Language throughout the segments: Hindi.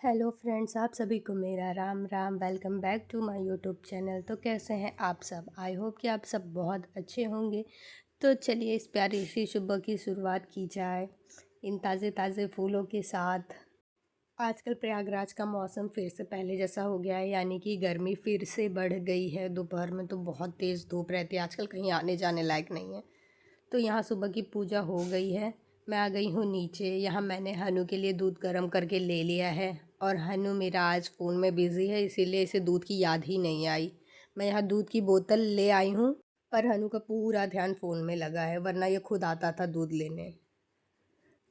हेलो फ्रेंड्स, आप सभी को मेरा Ram Ram. Welcome back to my YouTube channel. तो कैसे हैं आप सब? आई होप कि आप सब बहुत अच्छे होंगे। तो चलिए इस प्यारी सी सुबह की शुरुआत की जाए इन ताज़े ताज़े फूलों के साथ। आजकल प्रयागराज का मौसम फिर से पहले जैसा हो गया है, यानी कि गर्मी फिर से बढ़ गई है। दोपहर में तो बहुत तेज़ धूप रहती है, आजकल कहीं आने जाने लायक नहीं है। तो यहाँ सुबह की पूजा हो गई है। मैं आ गई हूँ नीचे। यहाँ मैंने हनु के लिए दूध गर्म करके ले लिया है। और हनु मेरा आज फ़ोन में बिज़ी है, इसीलिए इसे दूध की याद ही नहीं आई। मैं यहाँ दूध की बोतल ले आई हूँ, पर हनु का पूरा ध्यान फ़ोन में लगा है, वरना ये खुद आता था दूध लेने।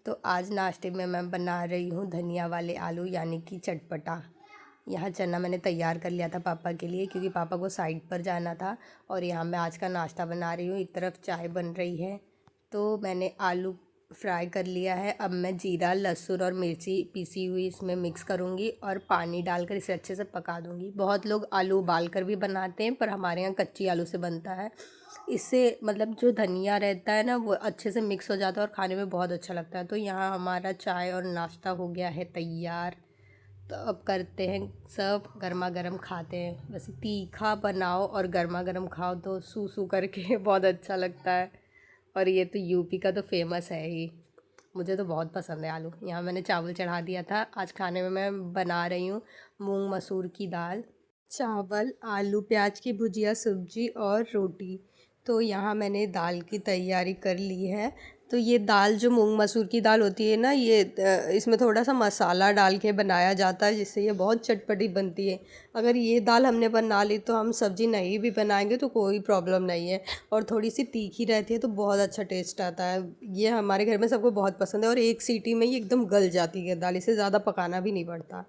तो आज नाश्ते में मैं बना रही हूँ धनिया वाले आलू, यानी कि चटपटा। यहाँ चना मैंने तैयार कर लिया था पापा के लिए, क्योंकि पापा को साइट पर जाना था। और यहाँ मैं आज का नाश्ता बना रही हूँ। एक तरफ चाय बन रही है। तो मैंने आलू फ्राई कर लिया है। अब मैं जीरा, लहसुन और मिर्ची पीसी हुई इसमें मिक्स करूँगी और पानी डालकर इसे अच्छे से पका दूँगी। बहुत लोग आलू उबाल कर भी बनाते हैं, पर हमारे यहाँ कच्ची आलू से बनता है। इससे मतलब जो धनिया रहता है ना, वो अच्छे से मिक्स हो जाता है और खाने में बहुत अच्छा लगता है। तो यहाँ हमारा चाय और नाश्ता हो गया है तैयार। तो अब करते हैं सब, गर्मा गर्म खाते हैं। वैसे तीखा बनाओ और गर्मा गर्म खाओ तो सू सू करके बहुत अच्छा लगता है। और ये तो यूपी का तो फेमस है ही। मुझे तो बहुत पसंद है आलू। यहाँ मैंने चावल चढ़ा दिया था। आज खाने में मैं बना रही हूँ मूंग मसूर की दाल, चावल, आलू प्याज की भुजिया, सब्जी और रोटी। तो यहाँ मैंने दाल की तैयारी कर ली है। तो ये दाल जो मूंग मसूर की दाल होती है ना, ये इसमें थोड़ा सा मसाला डाल के बनाया जाता है, जिससे ये बहुत चटपटी बनती है। अगर ये दाल हमने बना ली तो हम सब्ज़ी नहीं भी बनाएंगे तो कोई प्रॉब्लम नहीं है। और थोड़ी सी तीखी रहती है तो बहुत अच्छा टेस्ट आता है। ये हमारे घर में सबको बहुत पसंद है और एक सीटी में ही एकदम गल जाती है दाल, इसे ज़्यादा पकाना भी नहीं पड़ता।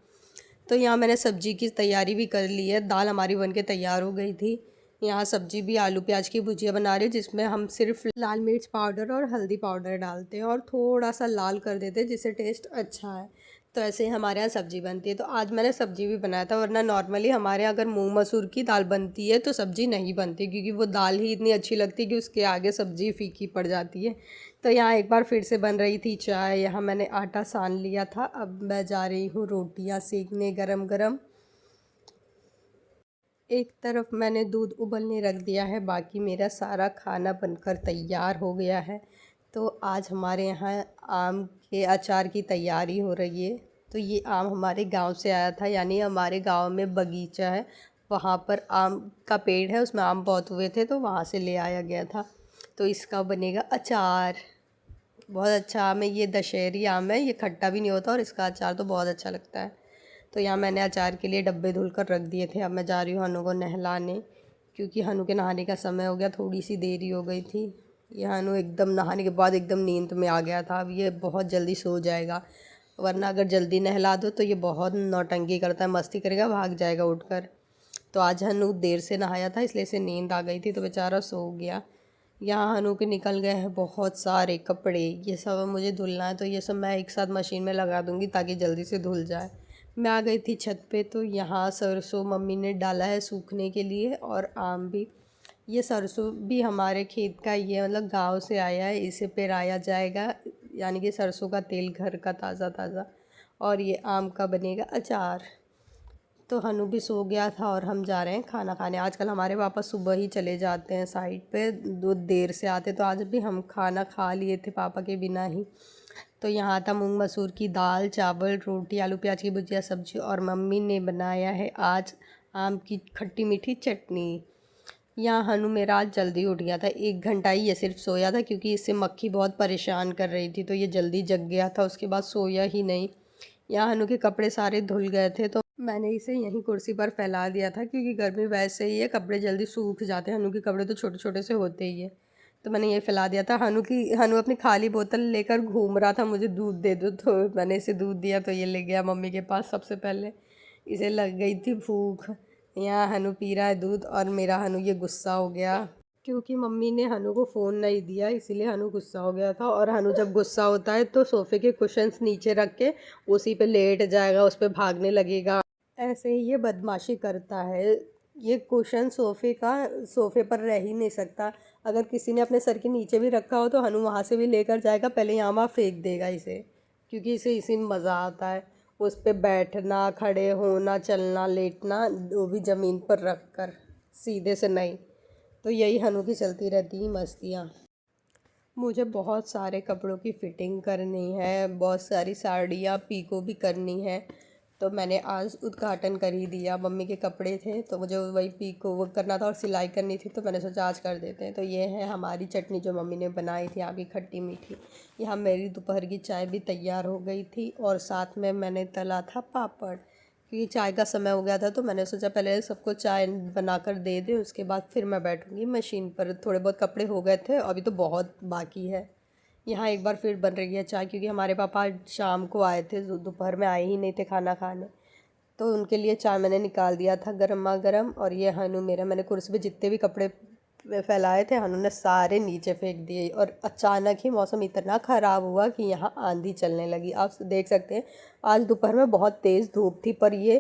तो यहाँ मैंने सब्जी की तैयारी भी कर ली है। दाल हमारी बन के तैयार हो गई थी। यहाँ सब्जी भी आलू प्याज की भुजिया बना रही हूँ, जिसमें हम सिर्फ लाल मिर्च पाउडर और हल्दी पाउडर डालते हैं और थोड़ा सा लाल कर देते हैं, जिससे टेस्ट अच्छा है। तो ऐसे ही हमारे यहाँ सब्जी बनती है। तो आज मैंने सब्जी भी बनाया था, वरना नॉर्मली हमारे यहाँ अगर मूंग मसूर की दाल बनती है तो सब्जी नहीं बनती, क्योंकि वो दाल ही इतनी अच्छी लगती है कि उसके आगे सब्जी फीकी पड़ जाती है। तो यहाँ एक बार फिर से बन रही थी चाय। यहाँ मैंने आटा सान लिया था। अब मैं जा रही हूँ रोटियाँ सेकने गरम गरम। एक तरफ मैंने दूध उबलने रख दिया है, बाकी मेरा सारा खाना बनकर तैयार हो गया है। तो आज हमारे यहाँ आम के अचार की तैयारी हो रही है। तो ये आम हमारे गांव से आया था, यानी हमारे गांव में बगीचा है, वहाँ पर आम का पेड़ है, उसमें आम बहुत हुए थे तो वहाँ से ले आया गया था। तो इसका बनेगा अचार। बहुत अच्छा आम है ये, दशहरी आम है, ये खट्टा भी नहीं होता और इसका अचार तो बहुत अच्छा लगता है। तो यहाँ मैंने अचार के लिए डब्बे धुल कर रख दिए थे। अब मैं जा रही हूँ हनु को नहलाने, क्योंकि हनु के नहाने का समय हो गया, थोड़ी सी देरी हो गई थी। ये हनु एकदम नहाने के बाद एकदम नींद में आ गया था। अब ये बहुत जल्दी सो जाएगा, वरना अगर जल्दी नहला दो तो ये बहुत नौटंकी करता है, मस्ती करेगा, भाग जाएगा उठकर। तो आज हनु देर से नहाया था, इसलिए इसे नींद आ गई थी तो बेचारा सो गया। यहाँ हनु के निकल गए हैं बहुत सारे कपड़े, ये सब मुझे धुलना है। तो ये सब मैं एक साथ मशीन में लगा दूँगी ताकि जल्दी से धुल जाए। मैं आ गई थी छत पे। तो यहाँ सरसों मम्मी ने डाला है सूखने के लिए, और आम भी। ये सरसों भी हमारे खेत का ही है, मतलब गांव से आया है, इसे पेराया जाएगा, यानी कि सरसों का तेल घर का ताज़ा ताज़ा। और ये आम का बनेगा अचार। तो हनु भी सो गया था और हम जा रहे हैं खाना खाने। आजकल हमारे पापा सुबह ही चले जाते हैं साइड पे, दो देर से आते, तो आज भी हम खाना खा लिए थे पापा के बिना ही। तो यहाँ था मूंग मसूर की दाल, चावल, रोटी, आलू प्याज की भुजिया, सब्जी, और मम्मी ने बनाया है आज आम की खट्टी मीठी चटनी। यहाँ हनु मेरा आज जल्दी उठ गया था, 1 घंटा ही ये सिर्फ सोया था, क्योंकि इससे मक्खी बहुत परेशान कर रही थी, तो ये जल्दी जग गया था, उसके बाद सोया ही नहीं। यहाँ हनु के कपड़े सारे धुल गए थे तो मैंने इसे यहीं कुर्सी पर फैला दिया था, क्योंकि गर्मी वैसे ही है, कपड़े जल्दी सूख जाते हैं। हनु के कपड़े तो छोटे छोटे से होते ही है। तो मैंने ये फैला दिया था। हनु अपनी खाली बोतल लेकर घूम रहा था, मुझे दूध दे दो, तो मैंने इसे दूध दिया तो ये ले गया मम्मी के पास सबसे पहले। इसे लग गई थी भूख। यहाँ हनु पी रहा है दूध, और मेरा हनु ये गुस्सा हो गया, क्योंकि मम्मी ने हनु को फ़ोन नहीं दिया, इसीलिए हनु गुस्सा हो गया था। और हनु जब गुस्सा होता है तो सोफ़े के कुशन्स नीचे रख के उसी पे लेट जाएगा, उस पे भागने लगेगा। ऐसे ही ये बदमाशी करता है। ये कुशन सोफ़े पर रह ही नहीं सकता। अगर किसी ने अपने सर के नीचे भी रखा हो तो हनु वहाँ से भी लेकर जाएगा, पहले यहाँ वहाँ फेंक देगा इसे, क्योंकि इसे इसी में मज़ा आता है। उस पे बैठना, खड़े होना, चलना, लेटना, वो भी ज़मीन पर रख कर, सीधे से नहीं। तो यही हनु की चलती रहती मस्तियाँ। मुझे बहुत सारे कपड़ों की फ़िटिंग करनी है, बहुत सारी साड़ियाँ पीको भी करनी है। तो मैंने आज उद्घाटन कर ही दिया। मम्मी के कपड़े थे तो मुझे वही पीको वो करना था और सिलाई करनी थी, तो मैंने सोचा आज कर देते हैं। तो ये है हमारी चटनी जो मम्मी ने बनाई थी, आम की खट्टी मीठी। यहाँ मेरी दोपहर की चाय भी तैयार हो गई थी और साथ में मैंने तला था पापड़, क्योंकि चाय का समय हो गया था। तो मैंने सोचा पहले सबको चाय बनाकर दे दें, उसके बाद फिर मैं बैठूँगी मशीन पर। थोड़े बहुत कपड़े हो गए थे, अभी तो बहुत बाकी है। यहाँ एक बार फिर बन रही है चाय, क्योंकि हमारे पापा शाम को आए थे, दोपहर में आए ही नहीं थे खाना खाने। तो उनके लिए चाय मैंने निकाल दिया था गर्मा गर्म। और ये हनु मेरा, मैंने कुर्सी पे जितने भी कपड़े फैलाए थे हनु ने सारे नीचे फेंक दिए। और अचानक ही मौसम इतना ख़राब हुआ कि यहाँ आंधी चलने लगी। आप देख सकते हैं आज दोपहर में बहुत तेज़ धूप थी, पर ये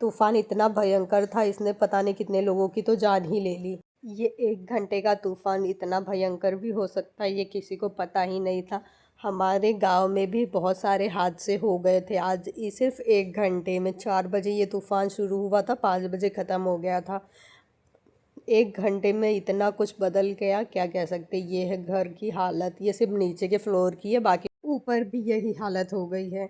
तूफ़ान इतना भयंकर था, इसने पता नहीं कितने लोगों की तो जान ही ले ली। ये 1 घंटे का तूफ़ान इतना भयंकर भी हो सकता है, ये किसी को पता ही नहीं था। हमारे गांव में भी बहुत सारे हादसे हो गए थे। आज ये सिर्फ 1 घंटे में 4 बजे ये तूफ़ान शुरू हुआ था, 5 बजे ख़त्म हो गया था। 1 घंटे में इतना कुछ बदल गया, क्या कह सकते। ये है घर की हालत, ये सिर्फ नीचे के फ्लोर की है, बाकी ऊपर भी यही हालत हो गई है।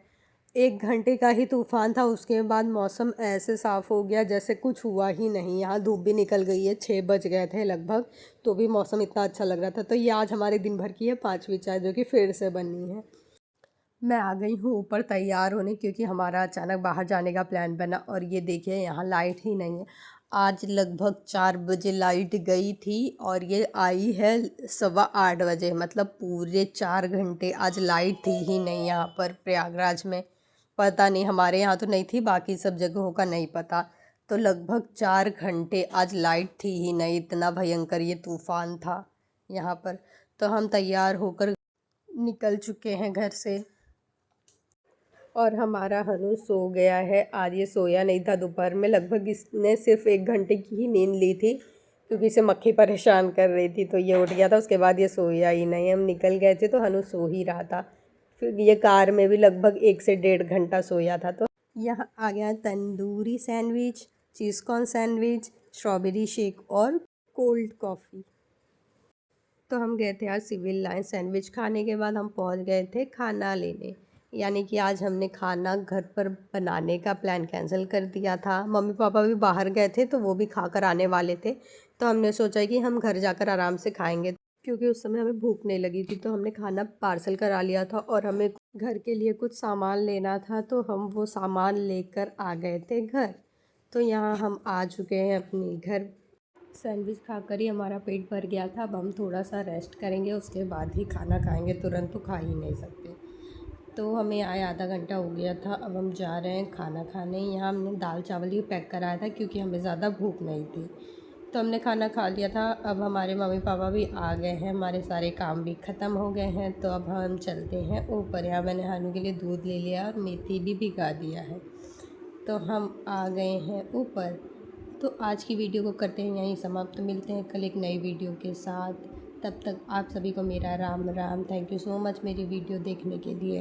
1 घंटे का ही तूफ़ान था, उसके बाद मौसम ऐसे साफ़ हो गया जैसे कुछ हुआ ही नहीं। यहाँ धूप भी निकल गई है, 6 बज गए थे लगभग, तो भी मौसम इतना अच्छा लग रहा था। तो ये आज हमारे दिन भर की है 5वीं चाय, जो कि फिर से बननी है। मैं आ गई हूँ ऊपर तैयार होने, क्योंकि हमारा अचानक बाहर जाने का प्लान बना। और ये देखिए यहाँ लाइट ही नहीं है। आज लगभग 4 बजे लाइट गई थी और ये आई है 7:15 बजे, मतलब पूरे 4 घंटे आज लाइट थी ही नहीं यहाँ पर प्रयागराज में। पता नहीं, हमारे यहाँ तो नहीं थी, बाकी सब जगहों का नहीं पता। तो लगभग 4 घंटे आज लाइट थी ही नहीं, इतना भयंकर ये तूफ़ान था यहाँ पर। तो हम तैयार होकर निकल चुके हैं घर से। और हमारा हनु सो गया है। आज ये सोया नहीं था दोपहर में, लगभग इसने सिर्फ 1 घंटे की ही नींद ली थी, क्योंकि इसे मक्खी परेशान कर रही थी। तो ये उठ गया था, उसके बाद ये सोया ही नहीं। हम निकल गए थे तो हनु सो ही रहा था। फिर ये कार में भी लगभग 1 से 1.5 घंटा सोया था। तो यहाँ आ गया tandoori sandwich, cheese corn sandwich, strawberry shake और कोल्ड कॉफ़ी। तो हम गए थे आज सिविल लाइन। सैंडविच खाने के बाद हम पहुंच गए थे खाना लेने, यानी कि आज हमने खाना घर पर बनाने का प्लान कैंसिल कर दिया था। मम्मी पापा भी बाहर गए थे तो वो भी खा कर आने वाले थे। तो हमने सोचा कि हम घर जाकर आराम से खाएंगे, क्योंकि उस समय हमें भूख नहीं लगी थी। तो हमने खाना पार्सल करा लिया था और हमें घर के लिए कुछ सामान लेना था, तो हम वो सामान लेकर आ गए थे घर। तो यहाँ हम आ चुके हैं अपने घर। सैंडविच खाकर ही हमारा पेट भर गया था। अब हम थोड़ा सा रेस्ट करेंगे, उसके बाद ही खाना खाएंगे, तुरंत तो खा ही नहीं सकते। तो हमें आए आधा घंटा हो गया था। अब हम जा रहे हैं खाना खाने। यहाँ हमने दाल चावल ही पैक कराया था, क्योंकि हमें ज़्यादा भूख नहीं थी। तो हमने खाना खा लिया था। अब हमारे मम्मी पापा भी आ गए हैं, हमारे सारे काम भी ख़त्म हो गए हैं। तो अब हम चलते हैं ऊपर। यहाँ मैंने हानू के लिए दूध ले लिया और मेथी भी भिगा दिया है। तो हम आ गए हैं ऊपर। तो आज की वीडियो को करते हैं यहीं समाप्त। तो मिलते हैं कल एक नई वीडियो के साथ। तब तक आप सभी को मेरा Ram Ram. Thank you so much मेरी वीडियो देखने के लिए।